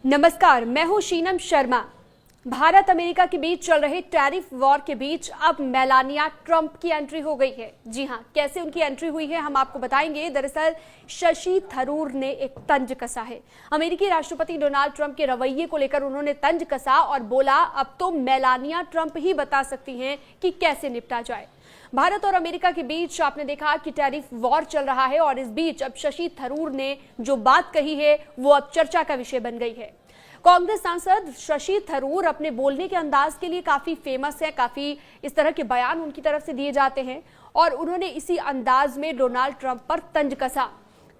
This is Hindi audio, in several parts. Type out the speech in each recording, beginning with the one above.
नमस्कार, मैं हूं शीनम शर्मा। भारत अमेरिका के बीच चल रहे टैरिफ वॉर के बीच अब मेलानिया ट्रंप की एंट्री हो गई है। जी हां, कैसे उनकी एंट्री हुई है हम आपको बताएंगे। दरअसल शशि थरूर ने एक तंज कसा है। अमेरिकी राष्ट्रपति डोनाल्ड ट्रंप के रवैये को लेकर उन्होंने तंज कसा और बोला अब तो मेलानिया ट्रंप ही बता सकती हैं कि कैसे निपटा जाए। भारत और अमेरिका के बीच आपने देखा कि टैरिफ वॉर चल रहा है और इस बीच अब शशि थरूर ने जो बात कही है वो अब चर्चा का विषय बन गई है। कांग्रेस सांसद शशि थरूर अपने बोलने के अंदाज के लिए काफी फेमस है, काफी इस तरह के बयान उनकी तरफ से दिए जाते हैं और उन्होंने इसी अंदाज में डोनाल्ड ट्रंप पर तंज कसा।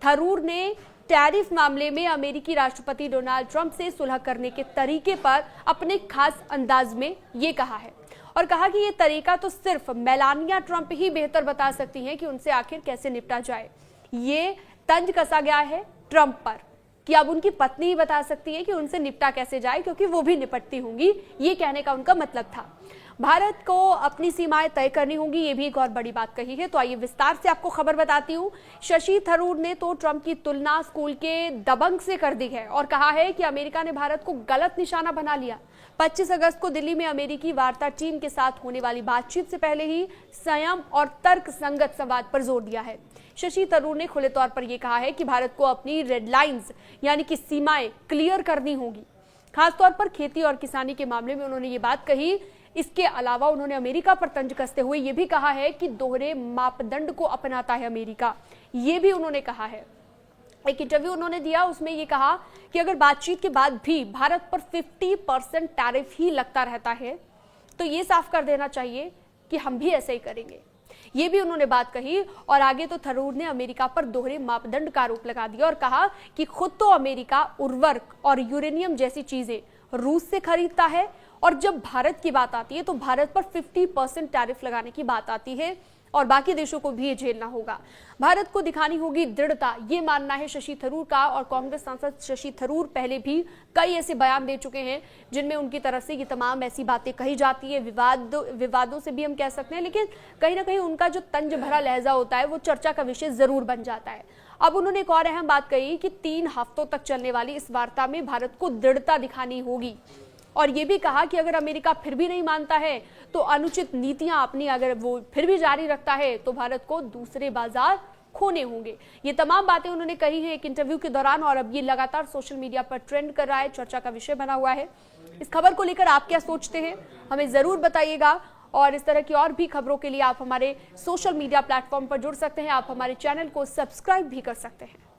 थरूर ने टैरिफ मामले में अमेरिकी राष्ट्रपति डोनाल्ड ट्रंप से सुलह करने के तरीके पर अपने खास अंदाज में ये कहा है और कहा कि ये तरीका तो सिर्फ मेलानिया ट्रंप ही बेहतर बता सकती हैं कि उनसे आखिर कैसे निपटा जाए। ये तंज कसा गया है ट्रंप पर कि अब उनकी पत्नी ही बता सकती है कि उनसे निपटा कैसे जाए, क्योंकि वो भी निपटती होंगी। ये कहने का उनका मतलब था। भारत को अपनी सीमाएं तय करनी होंगी, ये भी एक और बड़ी बात कही है। तो आइए विस्तार से आपको खबर बताती हूँ। शशि थरूर ने तो ट्रंप की तुलना स्कूल के दबंग से कर दी है और कहा है कि अमेरिका ने भारत को गलत निशाना बना लिया। 25 अगस्त को दिल्ली में अमेरिकी वार्ता टीम के साथ होने वाली बातचीत से पहले ही संयम और तर्क संगत संवाद पर जोर दिया है। शशि थरूर ने खुले तौर पर यह कहा है कि भारत को अपनी रेड लाइंस यानी कि सीमाएं क्लियर करनी होगी। खासतौर पर खेती और किसानी के मामले में उन्होंने ये बात कही। इसके अलावा उन्होंने अमेरिका पर तंज कसते हुए यह भी कहा है कि दोहरे मापदंड को अपनाता है अमेरिका। ये भी उन्होंने कहा है। एक इंटरव्यू उन्होंने दिया, उसमें ये कहा कि अगर बातचीत के बाद भी भारत पर 50% टैरिफ ही लगता रहता है तो ये साफ कर देना चाहिए कि हम भी ऐसे ही करेंगे। ये भी उन्होंने बात कही और आगे तो थरूर ने अमेरिका पर दोहरे मापदंड का आरोप लगा दिया और कहा कि खुद तो अमेरिका उर्वरक और यूरेनियम जैसी चीजें रूस से खरीदता है और जब भारत की बात आती है तो भारत पर 50% टैरिफ लगाने की बात आती है और बाकी देशों को भी ये झेलना होगा। भारत को दिखानी होगी दृढ़ता, ये मानना है शशि थरूर का। और कांग्रेस सांसद शशि थरूर पहले भी कई ऐसे बयान दे चुके हैं जिनमें उनकी तरफ से ये तमाम ऐसी बातें कही जाती है। विवादों से भी हम कह सकते हैं, लेकिन कहीं ना कहीं उनका जो तंज भरा लहजा होता है वो चर्चा का विषय जरूर बन जाता है। अब उन्होंने एक और अहम बात कही कि 3 हफ्तों तक चलने वाली इस वार्ता में भारत को दृढ़ता दिखानी होगी और ये भी कहा कि अगर अमेरिका फिर भी नहीं मानता है तो अनुचित नीतियां अपनी अगर वो फिर भी जारी रखता है तो भारत को दूसरे बाजार खोने होंगे। ये तमाम बातें उन्होंने कही हैं एक इंटरव्यू के दौरान और अब ये लगातार सोशल मीडिया पर ट्रेंड कर रहा है, चर्चा का विषय बना हुआ है। इस खबर को लेकर आप क्या सोचते हैं हमें जरूर बताइएगा और इस तरह की और भी खबरों के लिए आप हमारे सोशल मीडिया प्लेटफॉर्म पर जुड़ सकते हैं। आप हमारे चैनल को सब्सक्राइब भी कर सकते हैं।